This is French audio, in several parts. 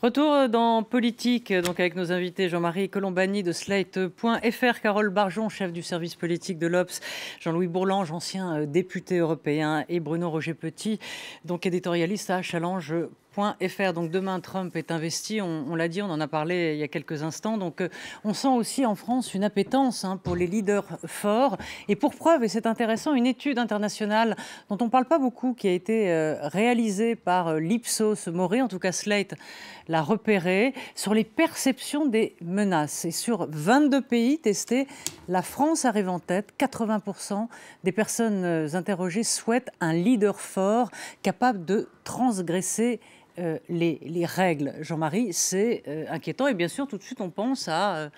Retour dans Politique, donc avec nos invités Jean-Marie Colombani de Slate.fr, Carole Barjon, chef du service politique de l'Obs, Jean-Louis Bourlange, ancien député européen, et Bruno Roger-Petit, donc éditorialiste à Challenge.fr. Donc demain, Trump est investi, on l'a dit, on en a parlé il y a quelques instants. Donc on sent aussi en France une appétence pour les leaders forts. Et pour preuve, et c'est intéressant, une étude internationale dont on ne parle pas beaucoup, qui a été réalisée par l'Ipsos Mori, en tout cas Slate l'a repérée, sur les perceptions des menaces. Et sur 22 pays testés, la France arrive en tête. 80% des personnes interrogées souhaitent un leader fort capable de transgresser les règles. Jean-Marie, c'est inquiétant. Et bien sûr, tout de suite, on pense à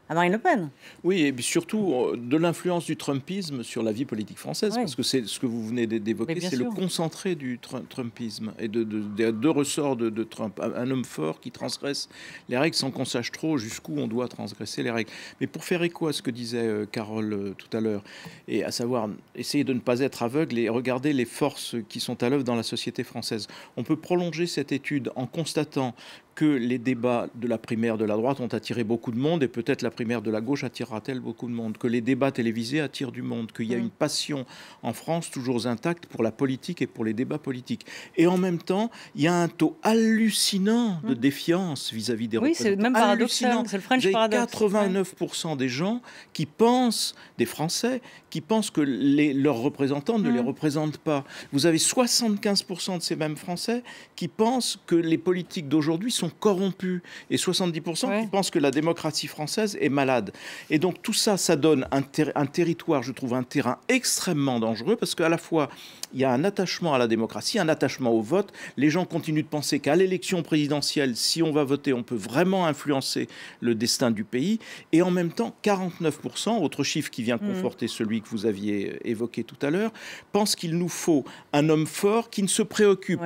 Marine Le Pen. Oui, et surtout de l'influence du Trumpisme sur la vie politique française, parce que c'est ce que vous venez d'évoquer, c'est le concentré du Trumpisme et des deux ressorts de Trump. Un homme fort qui transgresse les règles sans qu'on sache trop jusqu'où on doit transgresser les règles. Mais pour faire écho à ce que disait Carole tout à l'heure, et à savoir essayer de ne pas être aveugle et regarder les forces qui sont à l'œuvre dans la société française, on peut prolonger cette étude en constatant que les débats de la primaire de la droite ont attiré beaucoup de monde, et peut-être la primaire de la gauche attirera-t-elle beaucoup de monde, que les débats télévisés attirent du monde, qu'il y a une passion en France toujours intacte pour la politique et pour les débats politiques. Et en même temps, il y a un taux hallucinant de défiance vis-à-vis des représentants. Oui, c'est même paradoxal, c'est le French paradox. 89% des gens qui pensent, des Français, qui pensent que leurs représentants ne les représentent pas. Vous avez 75% de ces mêmes Français qui pensent que les politiques d'aujourd'hui sont corrompus, et 70% qui pensent que la démocratie française est malade. Et donc tout ça, ça donne un territoire, je trouve, un terrain extrêmement dangereux, parce qu'à la fois, il y a un attachement à la démocratie, un attachement au vote. Les gens continuent de penser qu'à l'élection présidentielle, si on va voter, on peut vraiment influencer le destin du pays. Et en même temps, 49%, autre chiffre qui vient conforter celui que vous aviez évoqué tout à l'heure, pensent qu'il nous faut un homme fort qui ne se préoccupe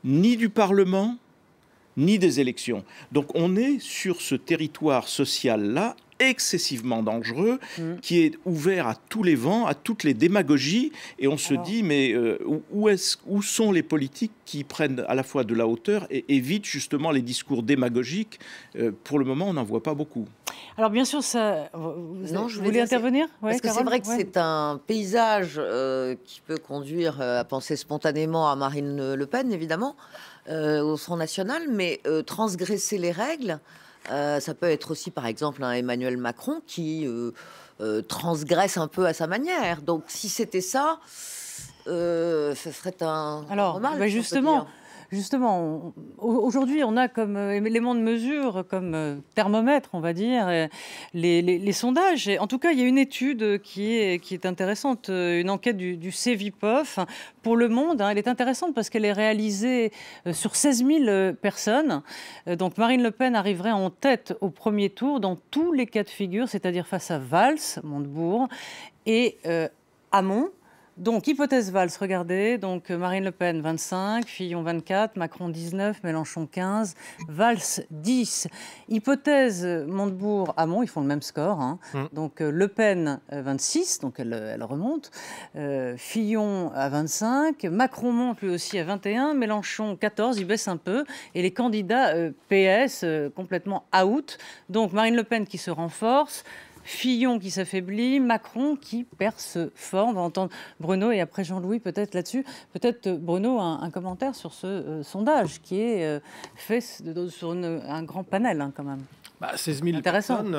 ni du Parlement, ni des élections. Donc on est sur ce territoire social-là excessivement dangereux, qui est ouvert à tous les vents, à toutes les démagogies, et on se dit, mais où sont les politiques qui prennent à la fois de la hauteur et évitent justement les discours démagogiques? Pour le moment, on n'en voit pas beaucoup. Alors bien sûr, ça... vous voulez intervenir? Parce que c'est vrai que c'est un paysage qui peut conduire à penser spontanément à Marine Le Pen, évidemment, au Front National, mais transgresser les règles, ça peut être aussi, par exemple, un Emmanuel Macron qui transgresse un peu à sa manière. Donc, si c'était ça, ce serait un mal. Justement, aujourd'hui, on a comme élément de mesure, comme thermomètre, on va dire, les sondages. Et en tout cas, il y a une étude qui est intéressante, une enquête du Cevipof pour Le Monde. Elle est intéressante parce qu'elle est réalisée sur 16 000 personnes. Donc, Marine Le Pen arriverait en tête au premier tour dans tous les cas de figure, c'est-à-dire face à Valls, Montebourg, et Hamon. Donc, hypothèse Valls, regardez. Donc, Marine Le Pen, 25, Fillon, 24, Macron, 19, Mélenchon, 15, Valls, 10. Hypothèse Montebourg, Hamon, ils font le même score. Donc, Le Pen, 26, donc elle remonte. Fillon à 25, Macron monte lui aussi à 21, Mélenchon, 14, il baisse un peu. Et les candidats PS, complètement out. Donc, Marine Le Pen qui se renforce. Fillon qui s'affaiblit, Macron qui perce fort. On va entendre Bruno et après Jean-Louis peut-être là-dessus. Peut-être Bruno, un commentaire sur ce sondage qui est fait sur un grand panel quand même. 16 000 personnes,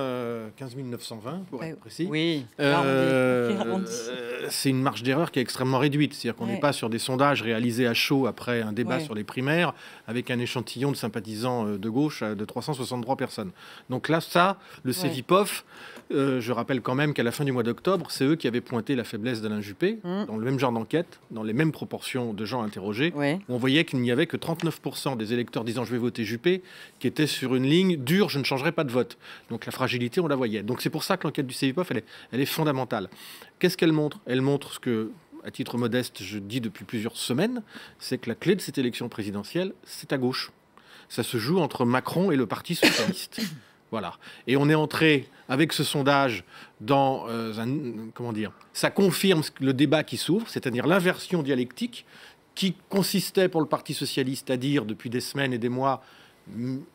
15 920 pour être précis. Oui, c'est une marge d'erreur qui est extrêmement réduite. C'est-à-dire qu'on n'est pas sur des sondages réalisés à chaud après un débat sur les primaires avec un échantillon de sympathisants de gauche de 363 personnes. Donc là, le Cevipof, je rappelle quand même qu'à la fin du mois d'octobre, c'est eux qui avaient pointé la faiblesse d'Alain Juppé dans le même genre d'enquête, dans les mêmes proportions de gens interrogés, où on voyait qu'il n'y avait que 39% des électeurs disant « je vais voter Juppé » qui étaient sur une ligne dure « je ne changerai pas de vote ». Donc la fragilité, on la voyait. Donc c'est pour ça que l'enquête du Cevipof, elle est fondamentale. Qu'est-ce qu'elle montre? Elle montre ce que à titre modeste, je dis depuis plusieurs semaines, c'est que la clé de cette élection présidentielle, c'est à gauche. Ça se joue entre Macron et le Parti socialiste. Voilà. Et on est entré, avec ce sondage, dans comment dire, ça confirme le débat qui s'ouvre, c'est-à-dire l'inversion dialectique qui consistait pour le Parti socialiste à dire depuis des semaines et des mois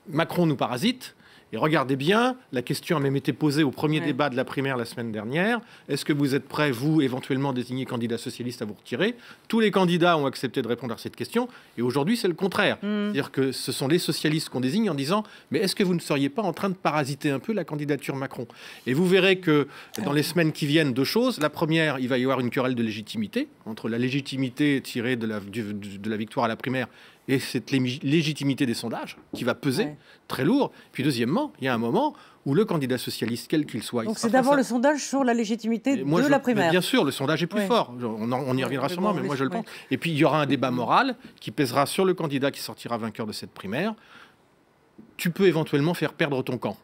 Macron nous parasite. Et regardez bien, la question a même été posée au premier débat de la primaire la semaine dernière. Est-ce que vous êtes prêts, vous, éventuellement désigner candidat socialiste, à vous retirer? Tous les candidats ont accepté de répondre à cette question. Et aujourd'hui, c'est le contraire. C'est-à-dire que ce sont les socialistes qu'on désigne en disant « Mais est-ce que vous ne seriez pas en train de parasiter un peu la candidature Macron ?» Et vous verrez que dans les semaines qui viennent, deux choses. La première, il va y avoir une querelle de légitimité, entre la légitimité tirée de la victoire à la primaire et cette légitimité des sondages qui va peser très lourd. Puis deuxièmement, il y a un moment où le candidat socialiste, quel qu'il soit... Donc c'est d'abord le sondage sur la légitimité de la primaire. Bien sûr, le sondage est plus fort. On y reviendra sûrement, mais moi je le pense. Et puis il y aura un débat moral qui pèsera sur le candidat qui sortira vainqueur de cette primaire. Tu peux éventuellement faire perdre ton camp.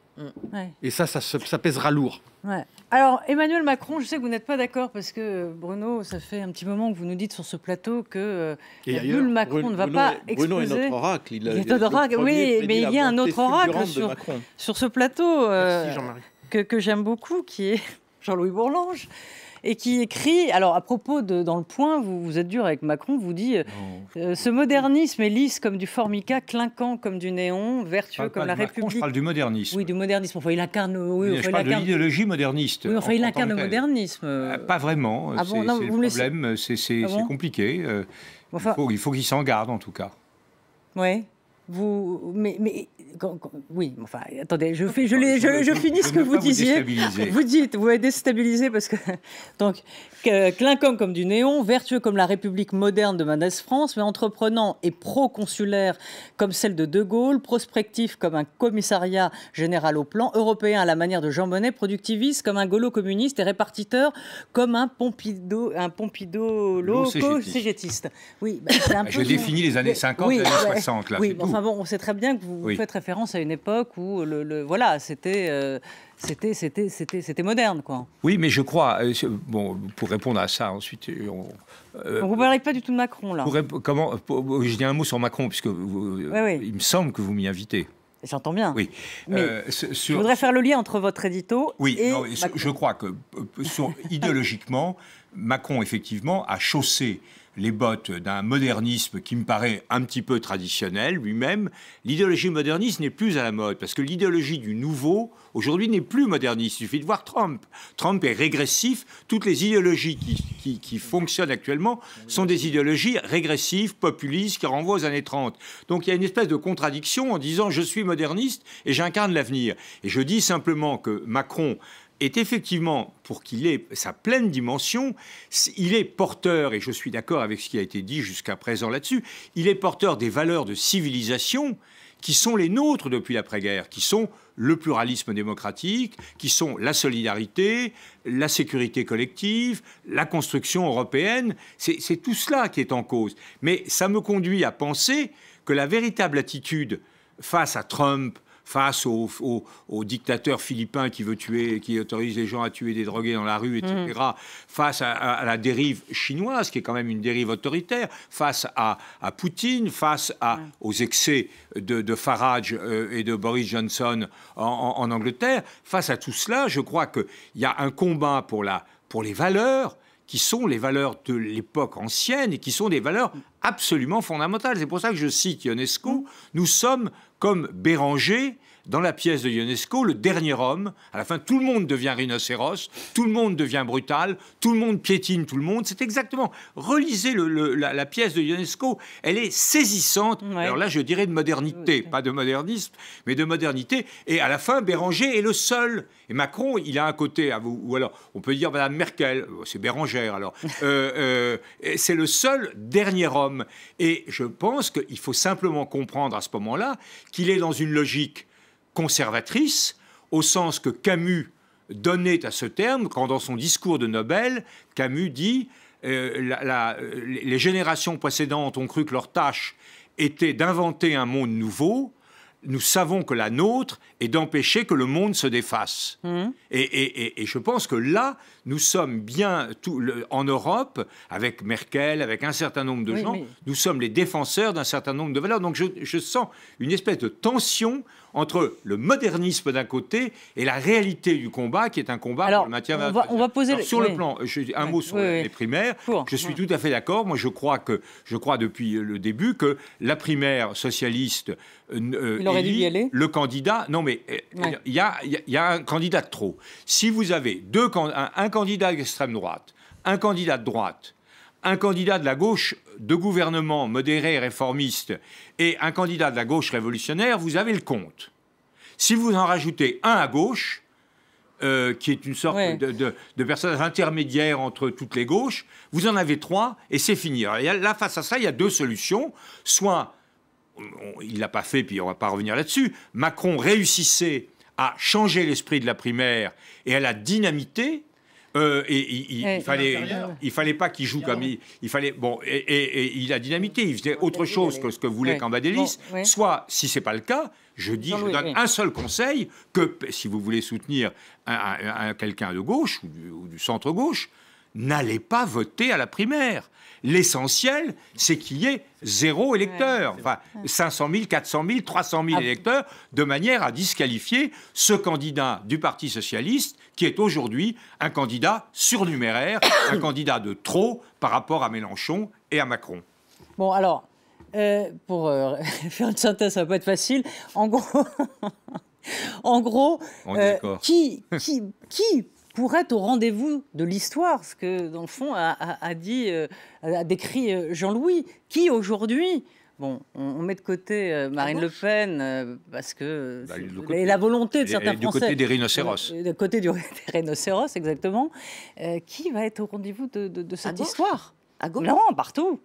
Et ça pèsera lourd. Alors, Emmanuel Macron, je sais que vous n'êtes pas d'accord parce que, Bruno, ça fait un petit moment que vous nous dites sur ce plateau que la bulle Macron ne va pas exploser. Bruno est notre oracle. Il est notre oracle, oui, mais il y a un autre oracle sur ce plateau que j'aime beaucoup, qui est Jean-Louis Bourlange, et qui écrit, alors à propos dans Le Point, vous êtes dur avec Macron, vous dit ce modernisme est lisse comme du formica, clinquant comme du néon, vertueux comme la République. Je parle du modernisme. Oui, du modernisme. Enfin, il incarne. Je parle de l'idéologie moderniste. Oui, enfin, il incarne le modernisme. Pas vraiment. C'est le problème. C'est compliqué. Il faut qu'il s'en garde, en tout cas. Oui. Oui, enfin, attendez, je finis ce que vous disiez. Vous êtes déstabilisé parce que donc clinquant comme du néon, vertueux comme la République moderne de Mendès France, mais entreprenant et pro-consulaire comme celle de De Gaulle, prospectif comme un commissariat général au plan, européen à la manière de Jean Monnet, productiviste comme un gaulo communiste et répartiteur comme un Pompidolo-cégétiste. Oui, je définis les années 50 et les années 60 là. Oui, enfin bon, on sait très bien que vous faites référence à une époque où voilà, c'était moderne, quoi. Oui, mais je crois, pour répondre à ça, ensuite... Donc vous ne parlez pas du tout de Macron, là. Je dis un mot sur Macron, puisque il me semble que vous m'y invitez. J'entends bien. Oui. Mais je voudrais faire le lien entre votre édito et Macron. Je crois que, idéologiquement, Macron, effectivement, a chaussé les bottes d'un modernisme qui me paraît un petit peu traditionnel lui-même. L'idéologie moderniste n'est plus à la mode, parce que l'idéologie du nouveau, aujourd'hui, n'est plus moderniste. Il suffit de voir Trump. Trump est régressif. Toutes les idéologies qui fonctionnent actuellement sont des idéologies régressives, populistes, qui renvoient aux années 30. Donc il y a une espèce de contradiction en disant « je suis moderniste et j'incarne l'avenir ». Et je dis simplement que Macron est effectivement, pour qu'il ait sa pleine dimension, il est porteur, et je suis d'accord avec ce qui a été dit jusqu'à présent là-dessus, il est porteur des valeurs de civilisation qui sont les nôtres depuis l'après-guerre, qui sont le pluralisme démocratique, qui sont la solidarité, la sécurité collective, la construction européenne. C'est tout cela qui est en cause. Mais ça me conduit à penser que la véritable attitude face à Trump, face au dictateur philippin qui autorise les gens à tuer des drogués dans la rue, etc., face à la dérive chinoise, qui est quand même une dérive autoritaire, face à Poutine, face aux excès de Farage et de Boris Johnson en Angleterre, face à tout cela, je crois qu'il y a un combat pour les valeurs, qui sont les valeurs de l'époque ancienne et qui sont des valeurs absolument fondamentales. C'est pour ça que je cite Ionesco. Nous sommes comme Béranger, dans la pièce de Ionesco, le dernier homme. À la fin, tout le monde devient rhinocéros, tout le monde devient brutal, tout le monde piétine tout le monde. C'est exactement... Relisez la pièce de Ionesco, elle est saisissante. Ouais. Alors là, je dirais de modernité, pas de modernisme, mais de modernité. Et à la fin, Béranger est le seul. Et Macron, il a un côté... Ou alors, on peut dire Madame Merkel, c'est Bérangère, alors. C'est le seul dernier homme. Et je pense qu'il faut simplement comprendre à ce moment-là qu'il est dans une logique conservatrice, au sens que Camus donnait à ce terme, quand dans son discours de Nobel, Camus dit les générations précédentes ont cru que leur tâche était d'inventer un monde nouveau, nous savons que la nôtre est d'empêcher que le monde se défasse. Et je pense que là, nous sommes bien en Europe, avec Merkel, avec un certain nombre de gens, nous sommes les défenseurs d'un certain nombre de valeurs. Donc je sens une espèce de tension entre le modernisme d'un côté et la réalité du combat, qui est un combat pour le maintien de la on va poser sur le plan, un mot sur les primaires. Je suis tout à fait d'accord. Moi, je crois depuis le début que la primaire socialiste il aurait dû y aller. Le candidat. Non, mais il y a un candidat de trop. Si vous avez un candidat d'extrême droite, un candidat de droite, un candidat de la gauche de gouvernement modéré et réformiste et un candidat de la gauche révolutionnaire, vous avez le compte. Si vous en rajoutez un à gauche, qui est une sorte de personnage intermédiaire entre toutes les gauches, vous en avez 3 et c'est fini. Alors, là, face à ça, il y a 2 solutions. Soit, il ne l'a pas fait, puis on ne va pas revenir là-dessus, Macron réussissait à changer l'esprit de la primaire et à la dynamiter. Il fallait pas qu'il joue comme il fallait. Bon, et il a dynamité. Il faisait autre chose que ce que voulait Cambadélis. Soit, si c'est pas le cas, je donne un seul conseil, que si vous voulez soutenir quelqu'un de gauche ou du centre-gauche, n'allez pas voter à la primaire. L'essentiel, c'est qu'il y ait 0 électeur, enfin 500 000, 400 000, 300 000 électeurs, de manière à disqualifier ce candidat du Parti socialiste, qui est aujourd'hui un candidat surnuméraire, un candidat de trop par rapport à Mélenchon et à Macron. Bon, alors, pour faire une synthèse, ça va pas être facile. En gros, qui pour être au rendez-vous de l'histoire, ce que, dans le fond, a décrit Jean-Louis, qui aujourd'hui... Bon, on met de côté Marine Le Pen parce que et la volonté de certains Français. Du côté des rhinocéros. Du côté des rhinocéros, exactement. Qui va être au rendez-vous de cette histoire? À gauche? Non, partout.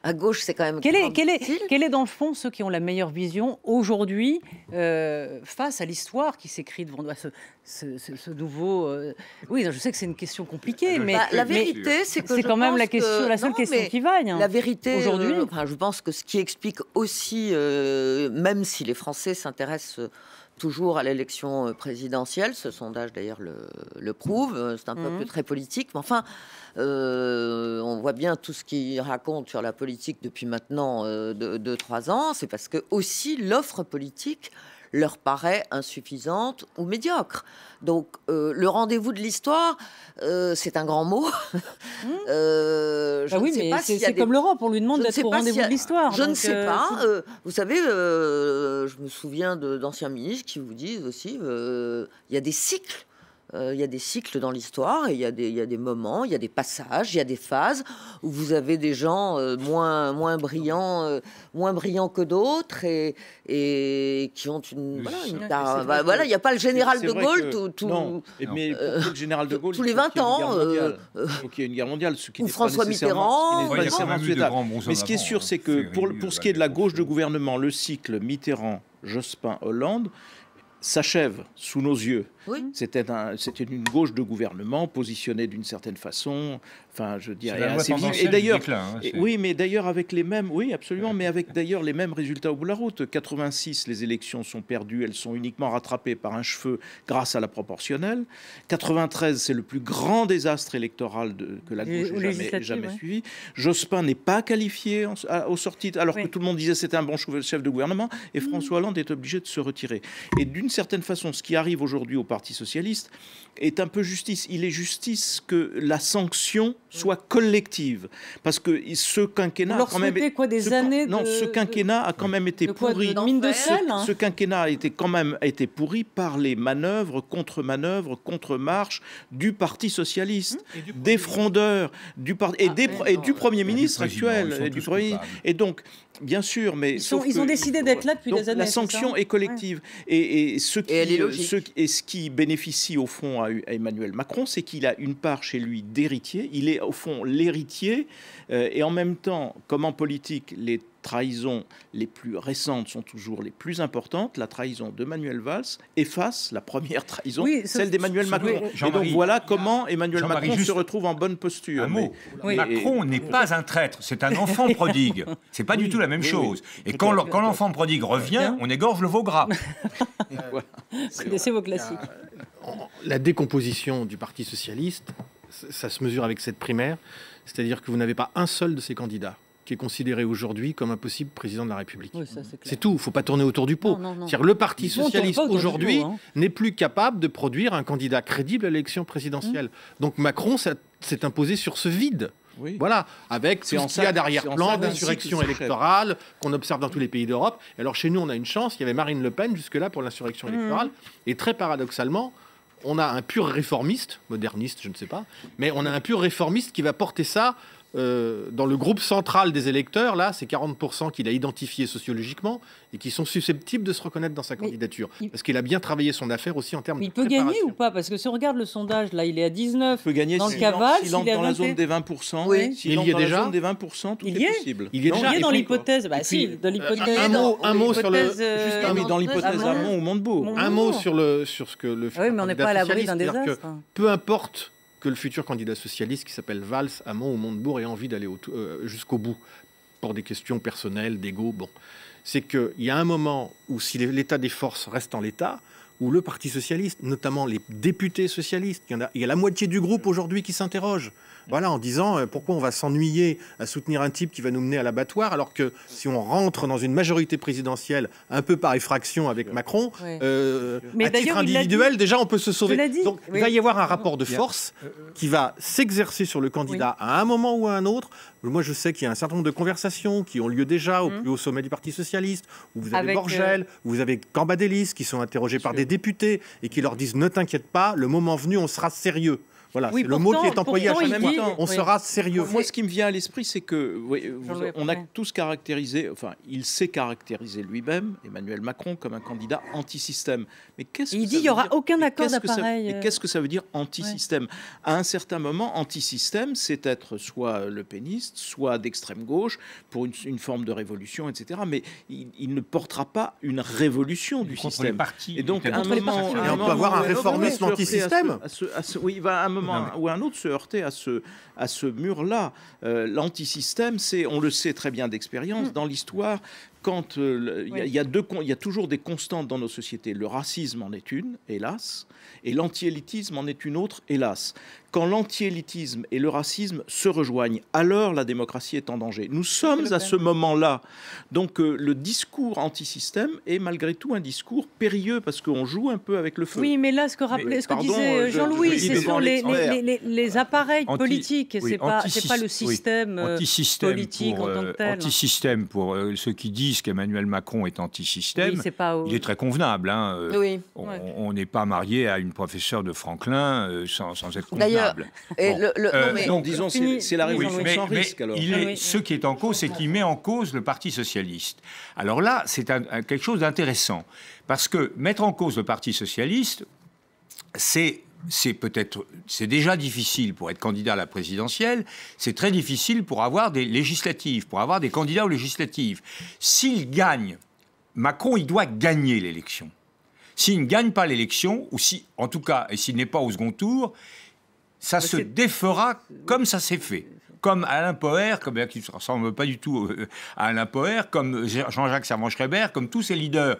À gauche, c'est quand même... Quel est, dans le fond, ceux qui ont la meilleure vision aujourd'hui face à l'histoire qui s'écrit devant ce nouveau... Oui, je sais que c'est une question compliquée, mais... la vérité, c'est que c'est quand même la seule question qui vaille. La vérité, aujourd'hui... je pense que ce qui explique aussi, même si les Français s'intéressent toujours à l'élection présidentielle, ce sondage d'ailleurs le prouve, c'est un peuple très politique, mais enfin, on voit bien tout ce qu'il raconte sur la politique depuis maintenant 2-3 ans, c'est parce que aussi l'offre politique leur paraît insuffisante ou médiocre. Donc, le rendez-vous de l'histoire, c'est un grand mot. Oui, mais c'est comme l'Europe, on lui demande d'être au rendez-vous de l'histoire. Je ne sais pas. Vous savez, je me souviens d'anciens ministres qui vous disent aussi, il y a des cycles. Il y a des cycles dans l'histoire, et il y a des moments, il y a des passages, il y a des phases où vous avez des gens moins brillants que d'autres et qui ont une... Voilà, il n'y a pas le général de Gaulle mais le général de Gaulle, tous les 20 ans. Il y a une guerre mondiale. Ou François Mitterrand. Mais ce qui est sûr, c'est que pour ce qui est de la gauche de gouvernement, le cycle Mitterrand, Jospin, Hollande s'achève sous nos yeux. Oui. C'était une gauche de gouvernement positionnée d'une certaine façon, enfin je dirais assez vive. Et d'ailleurs, oui, mais d'ailleurs avec les mêmes, oui absolument, mais avec d'ailleurs les mêmes résultats au bout de la route. 86, les élections sont perdues, elles sont uniquement rattrapées par un cheveu grâce à la proportionnelle. 93, c'est le plus grand désastre électoral que la gauche ait jamais suivi. Jospin n'est pas qualifié aux sorties, alors que tout le monde disait c'était un bon chef de gouvernement, et François Hollande est obligé de se retirer. Et d'une certaine façon, ce qui arrive aujourd'hui au Parti socialiste est un peu justice. Il est justice que la sanction soit collective, parce que ce quinquennat a quand même ce quinquennat a quand même été pourri. Ce quinquennat a quand même été pourri par les manœuvres, contre-marches du Parti socialiste, des frondeurs, du Premier ministre actuel, et donc. Bien sûr, mais ils ont décidé d'être là depuis des années. La sanction est collective. Et ce qui bénéficie au fond à Emmanuel Macron, c'est qu'il a une part chez lui d'héritier. Il est au fond l'héritier et en même temps, comme en politique, les trahisons les plus récentes sont toujours les plus importantes. La trahison de Manuel Valls efface la première trahison, celle d'Emmanuel Macron. Et donc voilà comment Emmanuel Macron se retrouve en bonne posture. Un mot. Macron n'est pas un traître, c'est un enfant prodigue. C'est pas du tout la même chose. Et quand l'enfant prodigue revient, on égorge le veau gras. C'est vos classiques. La décomposition du Parti socialiste, ça se mesure avec cette primaire, c'est-à-dire que vous n'avez pas un seul de ces candidats qui est considéré aujourd'hui comme un possible président de la République. Oui, c'est tout, il ne faut pas tourner autour du pot. C'est-à-dire le Parti socialiste aujourd'hui n'est plus capable de produire un candidat crédible à l'élection présidentielle. Donc Macron s'est imposé sur ce vide. Oui. Voilà, avec tout ce qu'il y a d'arrière-plan, d'insurrection électorale qu'on observe dans tous les pays d'Europe. Et alors chez nous, on a une chance, il y avait Marine Le Pen jusque-là pour l'insurrection électorale. Et très paradoxalement, on a un pur réformiste, moderniste, je ne sais pas, mais on a un pur réformiste qui va porter ça dans le groupe central des électeurs. Là, c'est 40% qu'il a identifié sociologiquement et qui sont susceptibles de se reconnaître dans sa candidature. Parce qu'il a bien travaillé son affaire aussi en termes de préparation. Il peut gagner ou pas? Parce que si on regarde le sondage, là, il est à 19. Il peut gagner dans le Caval, s'il entre dans la zone des 20%. Oui. S'il entre dans la zone des 20%, tout est possible. Il y est dans l'hypothèse. Bah si, dans l'hypothèse. Un mot sur le... Juste dans l'hypothèse Hamon ou Montebourg. Un mot sur ce que le... Oui, mais on n'est pas à l'abri d'un désastre. Peu importe que le futur candidat socialiste qui s'appelle Valls, Hamon ou Montebourg ait envie d'aller jusqu'au bout pour des questions personnelles, d'ego. Bon, c'est qu'il y a un moment où si l'état des forces reste en l'état, où le Parti socialiste, notamment les députés socialistes, il y a la moitié du groupe aujourd'hui qui s'interroge. Voilà, en disant pourquoi on va s'ennuyer à soutenir un type qui va nous mener à l'abattoir, alors que si on rentre dans une majorité présidentielle un peu par effraction avec Macron, à titre individuel, déjà on peut se sauver. Donc il va y avoir un rapport de force qui va s'exercer sur le candidat à un moment ou à un autre. Moi, je sais qu'il y a un certain nombre de conversations qui ont lieu déjà au plus haut sommet du Parti socialiste, où vous avez Borgel, où vous avez Cambadélis, qui sont interrogés par des députés et qui leur disent « Ne t'inquiète pas, le moment venu, on sera sérieux ». Voilà, c'est le mot qui est employé à chaque fois. On sera sérieux. Moi, ce qui me vient à l'esprit, c'est que on a tous caractérisé, enfin, il s'est caractérisé lui-même, Emmanuel Macron, comme un candidat anti-système. Mais qu'est-ce que il dit il n'y aura aucun accord d'appareil. Et qu'est-ce que ça veut dire anti-système? À un certain moment, anti-système, c'est être soit lepéniste, soit d'extrême gauche, pour une forme de révolution, etc. Mais il ne portera pas une révolution du système. Et donc, à un moment, on peut avoir un réformisme anti-système. Oui, il va à un moment ou à un autre se heurter à ce mur-là. L'antisystème, on le sait très bien d'expérience dans l'histoire. Quand il y a toujours des constantes dans nos sociétés. Le racisme en est une, hélas, et l'anti-élitisme en est une autre, hélas. Quand l'anti-élitisme et le racisme se rejoignent, alors la démocratie est en danger. Nous sommes à ce moment-là. Donc le discours anti-système est malgré tout un discours périlleux parce qu'on joue un peu avec le feu. Oui, mais là, ce que disait Jean-Louis, c'est sur les appareils politiques. C'est pas le système politique en tant que tel. Anti-système, pour ceux qui disent qu'Emmanuel Macron est anti-système, il est très convenable. On n'est pas marié à une professeure de Franklin sans être convenable. Donc, disons, c'est la révolution sans risque. Alors. Ce qui est en cause, c'est qu'il met en cause le Parti socialiste. Alors là, c'est quelque chose d'intéressant. Parce que mettre en cause le Parti socialiste, c'est déjà difficile pour être candidat à la présidentielle, c'est très difficile pour avoir des législatives, pour avoir des candidats aux législatives. S'il gagne, Macron, il doit gagner l'élection. S'il ne gagne pas l'élection, ou si, en tout cas, et s'il n'est pas au second tour, ça se défera comme ça s'est fait. Comme Alain Poher, qui ne ressemble pas du tout à Alain Poher, comme Jean-Jacques Servan-Schreiber, comme tous ces leaders,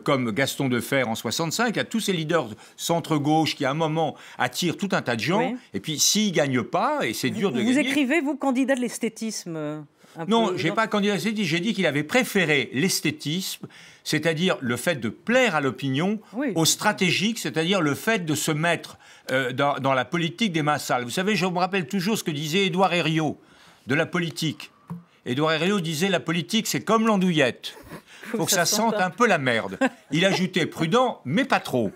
comme Gaston Defferre en 65, il y a tous ces leaders centre-gauche qui, à un moment, attirent tout un tas de gens. Et puis, s'ils ne gagnent pas, et c'est dur de gagner... Vous écrivez, vous, candidat de l'esthétisme Non, je n'ai pas candidat de l'esthétisme. J'ai dit qu'il avait préféré l'esthétisme, c'est-à-dire le fait de plaire à l'opinion, au stratégique, c'est-à-dire le fait de se mettre dans la politique des massales. Vous savez, je me rappelle toujours ce que disait Édouard Herriot de la politique. Édouard Herriot disait « La politique, c'est comme l'andouillette. Il faut que ça sente un peu la merde. » Il ajoutait « Prudent, mais pas trop. »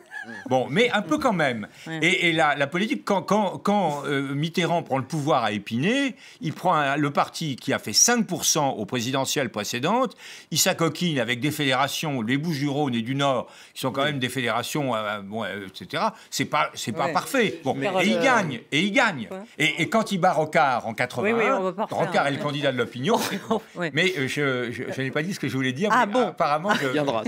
Bon, mais un peu quand même. Ouais. Et la politique, quand Mitterrand prend le pouvoir à Épinay, il prend le parti qui a fait 5% aux présidentielles précédentes, il s'acoquine avec des fédérations, les Bouches-du-Rhône et du Nord, qui sont quand même des fédérations, etc. C'est pas parfait. Bon, et il gagne. Et quand il bat Rocard en 81, Rocard est le candidat de l'opinion. Mais je n'ai pas dit ce que je voulais dire. Mais apparemment, ça viendra.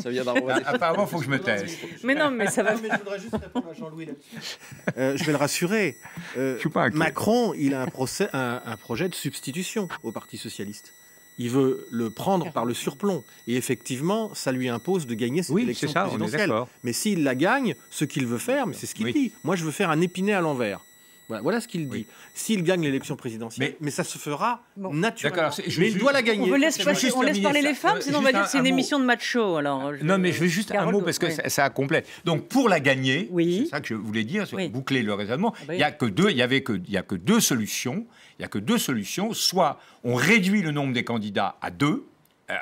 Apparemment, il faut que je me taise. Mais non, mais ça va. Mais je voudrais juste répondre à Jean-Louis là-dessus. Je vais le rassurer. Je suis pas inquiet. Macron, il a un projet de substitution au Parti socialiste. Il veut le prendre par le surplomb. Et effectivement, ça lui impose de gagner cette élection présidentielle. Mais s'il la gagne, ce qu'il veut faire, mais c'est ce qu'il dit. Moi, je veux faire un Épinay à l'envers. Voilà ce qu'il dit. S'il gagne l'élection présidentielle, mais ça se fera naturellement. Mais il doit la gagner. On laisse parler les femmes, sinon on va dire que c'est une émission de macho. Non, mais je veux juste un mot parce que ça complète. Donc pour la gagner, c'est ça que je voulais dire, boucler le raisonnement. Il n'y a que deux solutions. Il n'y a que deux solutions. Soit on réduit le nombre des candidats à 2.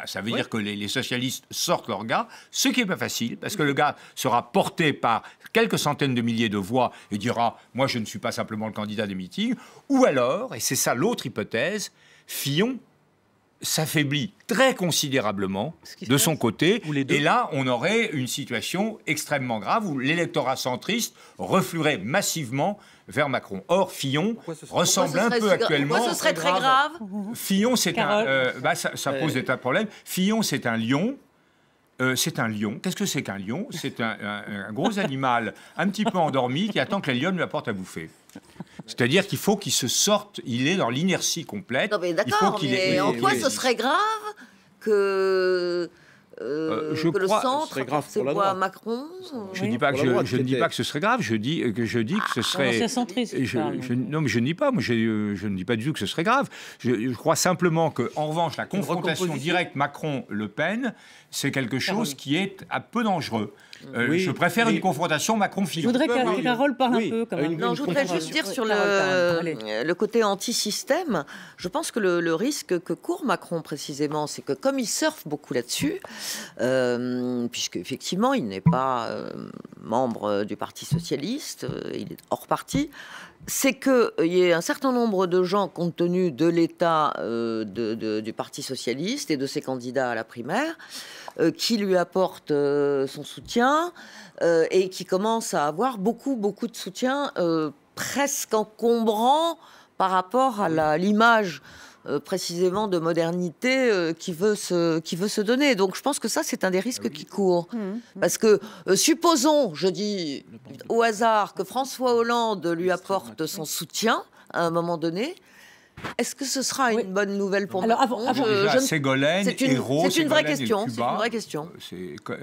Ça veut dire que les socialistes sortent leur gars, ce qui n'est pas facile, parce que le gars sera porté par quelques centaines de milliers de voix et dira « moi, je ne suis pas simplement le candidat des meetings ». Ou alors, et c'est ça l'autre hypothèse, Fillon s'affaiblit très considérablement de son côté, et là, on aurait une situation extrêmement grave où l'électorat centriste refluerait massivement vers Macron. Or, Fillon ressemble un peu actuellement... Pourquoi ce serait très grave ? Fillon, c'est ça pose des tas de problèmes. Fillon, c'est un lion. C'est un lion. Qu'est-ce que c'est qu'un lion ? C'est un gros animal un petit peu endormi qui attend que la lionne lui apporte à bouffer. C'est-à-dire qu'il faut qu'il se sorte, il est dans l'inertie complète. Non mais d'accord, mais en quoi ce serait grave que... que le centre c'est quoi Macron. Je ne dis pas que ce serait grave. Je dis que ce serait. Non, mais je ne dis pas. Moi, je ne dis pas du tout que ce serait grave. Je crois simplement que, en revanche, la confrontation directe Macron-Le Pen, c'est quelque chose qui est un peu dangereux. Je préfère une confrontation Macron-Fillon. Je voudrais que Carole parle un peu. Quand même. Non, je voudrais juste dire sur le côté anti-système, je pense que le risque que court Macron précisément, c'est que comme il surfe beaucoup là-dessus, puisque effectivement il n'est pas membre du Parti socialiste, il est hors parti, c'est qu'il y ait un certain nombre de gens, compte tenu de l'état du Parti socialiste et de ses candidats à la primaire, qui lui apportent son soutien et qui commencent à avoir beaucoup de soutien presque encombrant par rapport à l'image précisément de modernité qui veut se donner. Donc je pense que ça, c'est un des risques qui court. Parce que, supposons, je dis au hasard, que François Hollande lui apporte son soutien à un moment donné, est-ce que ce sera une bonne nouvelle pour Macron ? Ségolène, héros. C'est une vraie question. C'est une vraie question.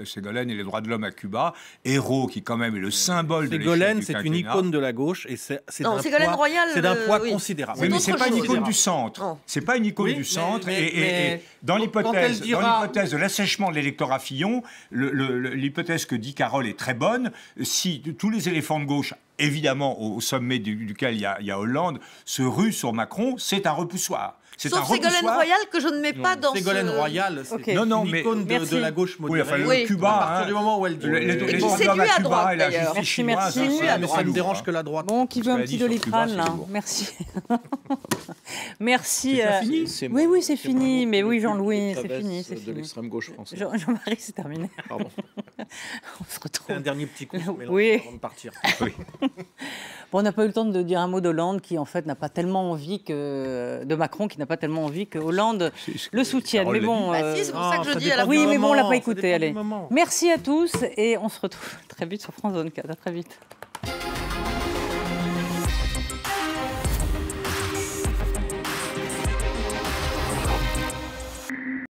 Ségolène et les droits de l'homme à Cuba, héros qui quand même est le symbole de l'échec du Ségolène, c'est une icône de la gauche et c'est d'un poids considérable. Oui, mais c'est pas une icône du centre. C'est pas une icône du centre. Et dans l'hypothèse de l'assèchement de l'électorat Fillon, l'hypothèse que dit Carole est très bonne. Si tous les éléphants de gauche, évidemment, au sommet duquel il y a Hollande, se ruent sur Macron, c'est un repoussoir. Sauf Ségolène Royal, que je ne mets pas dans Ségolène Royal, c'est une icône de la gauche modérée. Oui, Cuba, à partir du moment où elle dit... Et qui séduit à droite, d'ailleurs. Merci. Mais ça ne dérange que la droite. Bon, qui veut un petit Doliprane, là ? Merci. Merci. C'est fini. Oui, c'est fini. Mais oui, Jean-Louis, c'est fini. De l'extrême gauche française. Jean-Marie, c'est terminé. Pardon. On se retrouve. Un dernier petit coup avant de partir. Bon, on n'a pas eu le temps de dire un mot d'Hollande qui, en fait, n'a pas tellement envie de Macron, qui n'a pas pas tellement envie que Hollande le soutienne. Mais bon, si, c'est pour ça que je dis. Oui, mais bon, on l'a pas écouté. Allez, merci à tous et on se retrouve très vite sur France 24. À très vite.